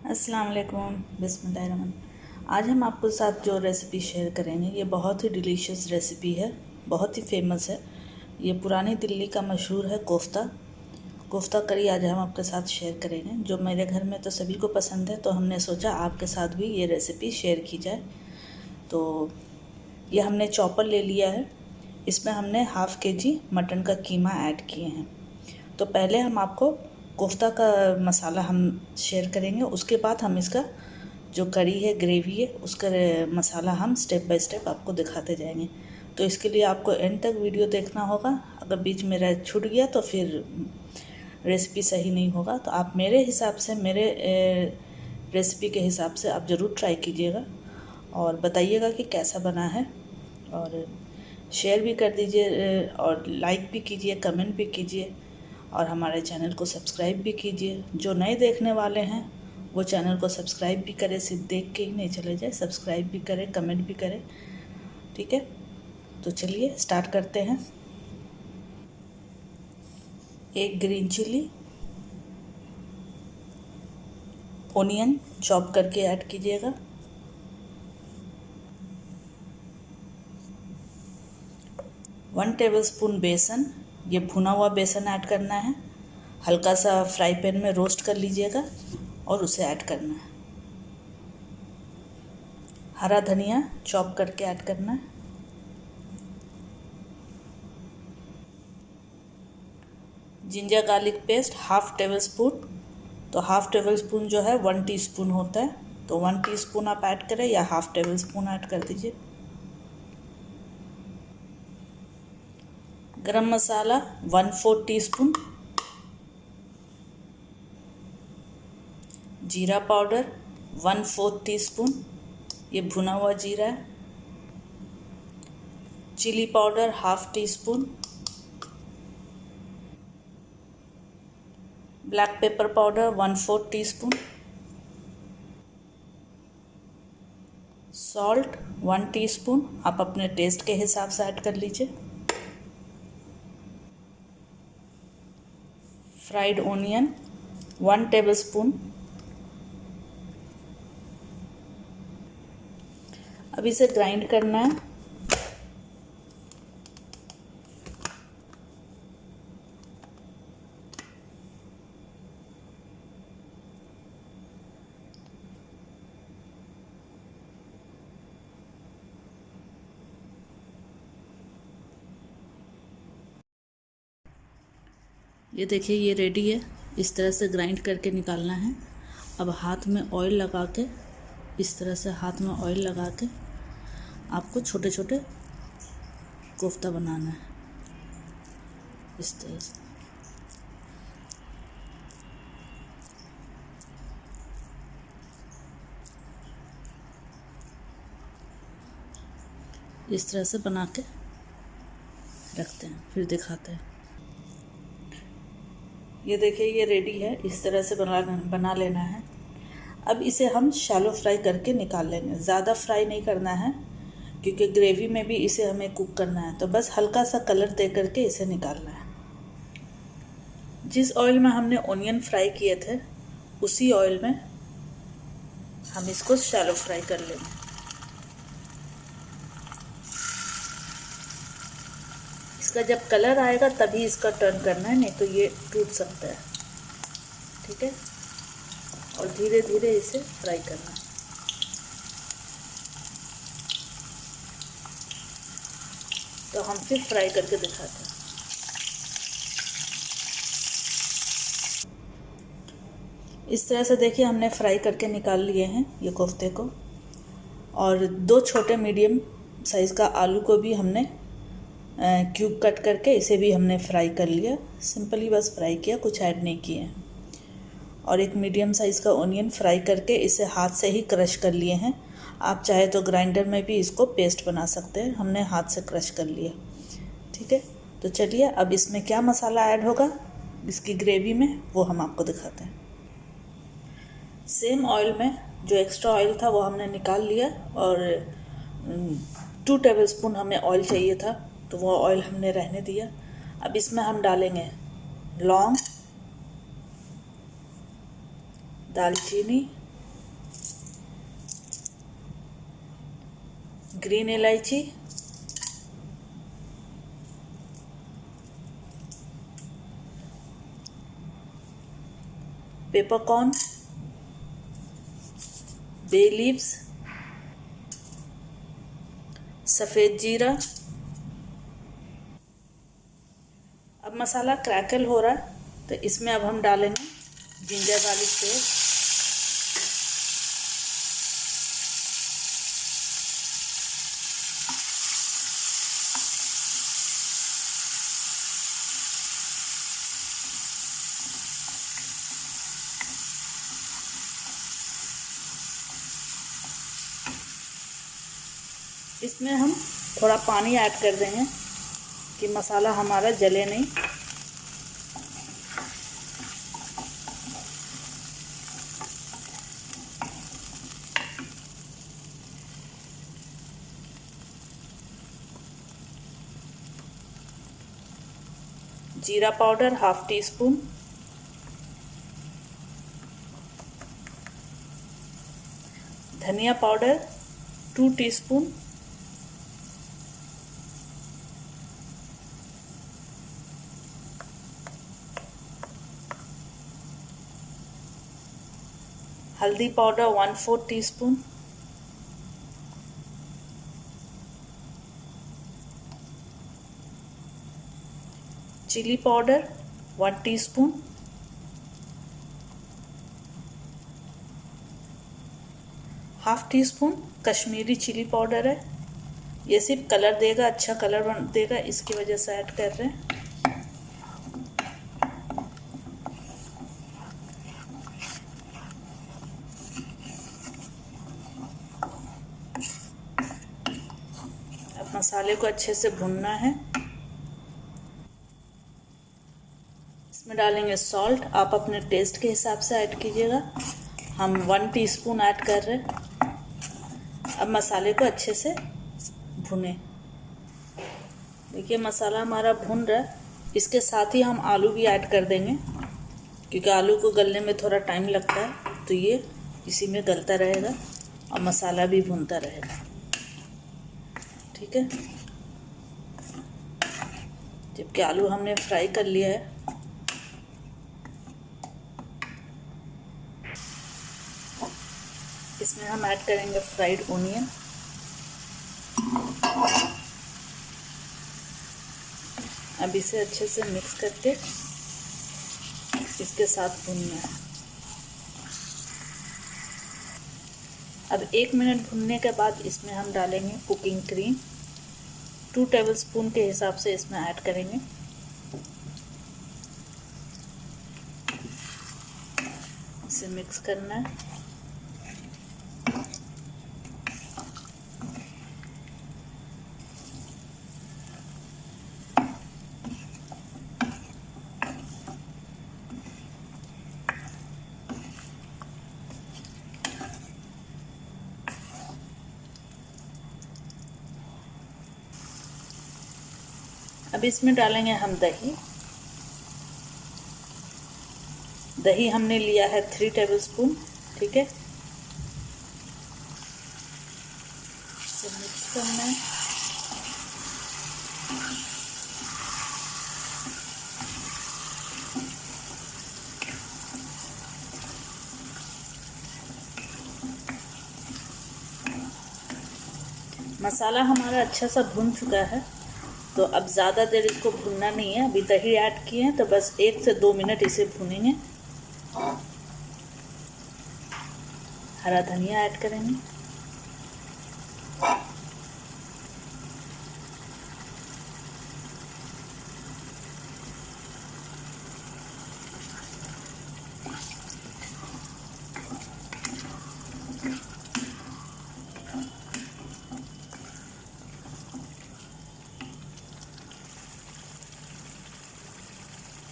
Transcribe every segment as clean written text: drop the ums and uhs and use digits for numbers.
अस्सलाम वालेकुम, बिस्मिल्लाहिर्रहमान। आज हम आपके साथ जो रेसिपी शेयर करेंगे ये बहुत ही डिलीशियस रेसिपी है, बहुत ही फेमस है। ये पुरानी दिल्ली का मशहूर है कोफ्ता करी। आज हम आपके साथ शेयर करेंगे, जो मेरे घर में तो सभी को पसंद है, तो हमने सोचा आपके साथ भी ये रेसिपी शेयर की जाए। तो ये हमने चॉपर ले लिया है, इसमें हमने ½ kg मटन का कीमा ऐड किए हैं। तो पहले हम आपको कोफ्ता का मसाला हम शेयर करेंगे, उसके बाद हम इसका जो करी है, ग्रेवी है, उसका मसाला हम स्टेप बाय स्टेप आपको दिखाते जाएंगे। तो इसके लिए आपको एंड तक वीडियो देखना होगा। अगर बीच में रह छूट गया तो फिर रेसिपी सही नहीं होगा। तो आप मेरे हिसाब से, मेरे रेसिपी के हिसाब से आप ज़रूर ट्राई कीजिएगा और बताइएगा कि कैसा बना है। और शेयर भी कर दीजिए और लाइक भी कीजिए, कमेंट भी कीजिए और हमारे चैनल को सब्सक्राइब भी कीजिए। जो नए देखने वाले हैं वो चैनल को सब्सक्राइब भी करें, सिर्फ देख के ही नहीं चले जाए, सब्सक्राइब भी करें, कमेंट भी करें। ठीक है, तो चलिए स्टार्ट करते हैं। 1 ग्रीन चिली, ओनियन चॉप करके ऐड कीजिएगा। वन टेबलस्पून बेसन, ये भुना हुआ बेसन ऐड करना है। हल्का सा फ्राई पैन में रोस्ट कर लीजिएगा और उसे ऐड करना है। हरा धनिया चॉप करके ऐड करना है। जिंजर गार्लिक पेस्ट ½ टेबलस्पून, तो ½ टेबलस्पून जो है 1 टीस्पून होता है, तो 1 टीस्पून आप ऐड करें या ½ टेबलस्पून ऐड कर दीजिए। गरम मसाला 1/4 टीस्पून, जीरा पाउडर 1/4 टीस्पून, ये भुना हुआ जीरा है। Chilli powder ½ teaspoon, black pepper powder 1/4 teaspoon, salt 1 teaspoon, आप अपने टेस्ट के हिसाब से ऐड कर लीजिए। Fried onion 1 tablespoon. अब इसे ग्राइंड करना है। ये देखिए, ये रेडी है। इस तरह से ग्राइंड करके निकालना है। अब हाथ में ऑयल लगा के, इस तरह से हाथ में ऑयल लगा के आपको छोटे छोटे कोफ्ता बनाना है, इस तरह से। इस तरह से बना के रखते हैं, फिर दिखाते हैं। ये देखिए, ये रेडी है। इस तरह से बना लेना है। अब इसे हम शैलो फ्राई करके निकाल लेंगे। ज़्यादा फ्राई नहीं करना है क्योंकि ग्रेवी में भी इसे हमें कुक करना है, तो बस हल्का सा कलर दे करके इसे निकालना है। जिस ऑयल में हमने ओनियन फ्राई किए थे उसी ऑयल में हम इसको शैलो फ्राई कर लेंगे। इसका जब कलर आएगा तभी इसका टर्न करना है, नहीं तो ये टूट सकता है। ठीक है, और धीरे धीरे इसे फ्राई करना है। तो हम फिर फ्राई करके दिखाते हैं। इस तरह से देखिए, हमने फ्राई करके निकाल लिए हैं ये कोफ्ते को। और 2 छोटे मीडियम साइज़ का आलू को भी हमने क्यूब कट करके इसे भी हमने फ्राई कर लिया। सिंपली बस फ्राई किया, कुछ ऐड नहीं किए। और एक मीडियम साइज़ का ओनियन फ्राई करके इसे हाथ से ही क्रश कर लिए हैं। आप चाहे तो ग्राइंडर में भी इसको पेस्ट बना सकते हैं, हमने हाथ से क्रश कर लिया। ठीक है, तो चलिए अब इसमें क्या मसाला ऐड होगा इसकी ग्रेवी में, वो हम आपको दिखाते हैं। सेम ऑयल में जो एक्स्ट्रा ऑयल था वो हमने निकाल लिया और 2 टेबलस्पून हमें ऑयल चाहिए था, तो वो ऑयल हमने रहने दिया। अब इसमें हम डालेंगे लौंग, दालचीनी, ग्रीन इलायची, पेपरकॉर्न, बे लीव्स, सफ़ेद जीरा। अब मसाला क्रैकल हो रहा है तो इसमें अब हम डालेंगे जिंजर गार्लिक पेस्ट। इसमें हम थोड़ा पानी ऐड कर देंगे कि मसाला हमारा जले नहीं। जीरा पाउडर ½ टीस्पून, धनिया पाउडर 2 टीस्पून, हल्दी powder 1/4 teaspoon, chilli powder 1 teaspoon, ½ teaspoon Kashmiri chilli powder है। ये सिर्फ कलर देगा, अच्छा कलर देगा, इसकी वजह से ऐड कर रहे हैं। अब मसाले को अच्छे से भूनना है। इसमें डालेंगे सॉल्ट, आप अपने टेस्ट के हिसाब से ऐड कीजिएगा। हम 1 टीस्पून ऐड कर रहे हैं। अब मसाले को अच्छे से भुने। देखिए मसाला हमारा भुन रहा है। इसके साथ ही हम आलू भी ऐड कर देंगे क्योंकि आलू को गलने में थोड़ा टाइम लगता है, तो ये इसी में गलता रहेगा और मसाला भी भुनता रहेगा। ठीक है, जबकि आलू हमने फ्राई कर लिया है। इसमें हम ऐड करेंगे फ्राइड ओनियन। अब इसे अच्छे से मिक्स करके इसके साथ भूनना है। अब 1 मिनट भूनने के बाद इसमें हम डालेंगे कुकिंग क्रीम। 2 टेबलस्पून के हिसाब से इसमें ऐड करेंगे। इसे मिक्स करना है। अब इसमें डालेंगे हम दही। दही हमने लिया है 3 टेबलस्पून। ठीक है, इसे मिक्स करना है। मसाला हमारा अच्छा सा भुन चुका है, तो अब ज़्यादा देर इसको भूनना नहीं है। अभी दही ऐड किए हैं तो बस 1 से 2 मिनट इसे भूनेंगे। हरा धनिया ऐड करेंगे।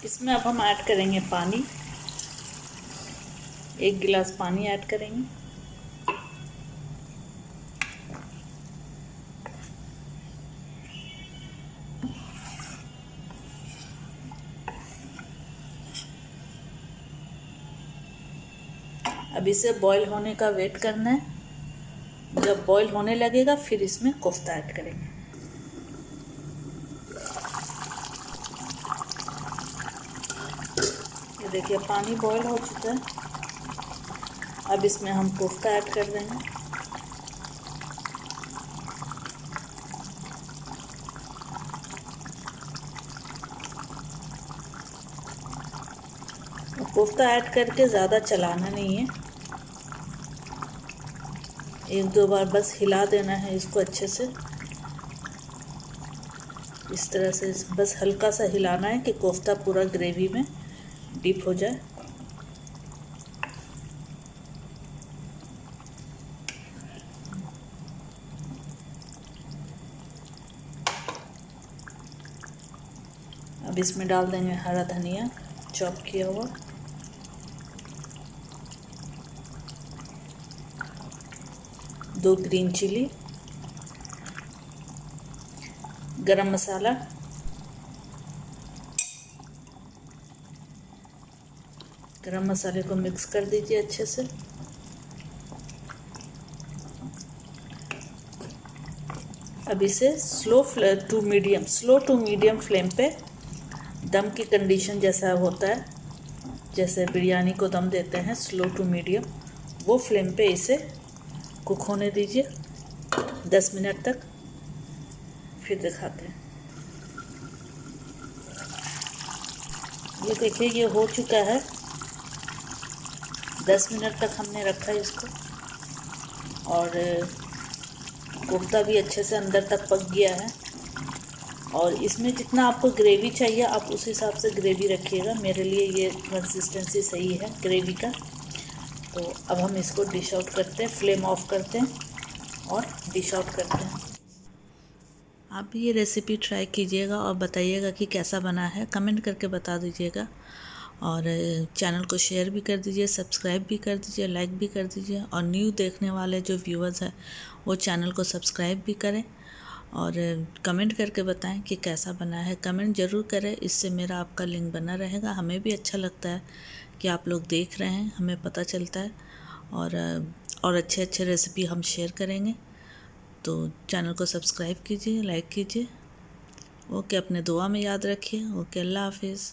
इसमें अब हम ऐड करेंगे पानी। 1 गिलास पानी ऐड करेंगे। अब इसे बॉईल होने का वेट करना है। जब बॉईल होने लगेगा फिर इसमें कोफ्ता ऐड करेंगे। ये देखिए पानी बॉईल हो चुका है। अब इसमें हम कोफ्ता ऐड कर देंगे। कोफ्ता ऐड करके ज़्यादा चलाना नहीं है, एक दो बार बस हिला देना है इसको अच्छे से। इस तरह से बस हल्का सा हिलाना है कि कोफ्ता पूरा ग्रेवी में डीप हो जाए। अब इसमें डाल देंगे हरा धनिया चॉप किया हुआ, दो ग्रीन चिली, गरम मसाला, गरम मसाले को मिक्स कर दीजिए अच्छे से। अब इसे स्लो टू मीडियम फ्लेम पे दम की कंडीशन जैसा होता है, जैसे बिरयानी को दम देते हैं स्लो टू मीडियम, वो फ्लेम पे इसे कुक होने दीजिए 10 मिनट तक। फिर दिखाते हैं। ये देखिए ये हो चुका है, 10 मिनट तक हमने रखा है इसको और कोफ्ता भी अच्छे से अंदर तक पक गया है। और इसमें जितना आपको ग्रेवी चाहिए आप उस हिसाब से ग्रेवी रखिएगा। मेरे लिए ये कंसिस्टेंसी सही है ग्रेवी का। तो अब हम इसको डिश आउट करते हैं, फ्लेम ऑफ करते हैं और डिश आउट करते हैं। आप भी ये रेसिपी ट्राई कीजिएगा और बताइएगा कि कैसा बना है, कमेंट करके बता दीजिएगा। और चैनल को शेयर भी कर दीजिए, सब्सक्राइब भी कर दीजिए, लाइक भी कर दीजिए। और न्यू देखने वाले जो व्यूअर्स हैं वो चैनल को सब्सक्राइब भी करें और कमेंट करके बताएं कि कैसा बना है। कमेंट ज़रूर करें, इससे मेरा आपका लिंक बना रहेगा। हमें भी अच्छा लगता है कि आप लोग देख रहे हैं, हमें पता चलता है। और अच्छे अच्छे रेसिपी हम शेयर करेंगे। तो चैनल को सब्सक्राइब कीजिए, लाइक कीजिए। ओके, अपने दुआ में याद रखिए। ओके, अल्लाह हाफिज़।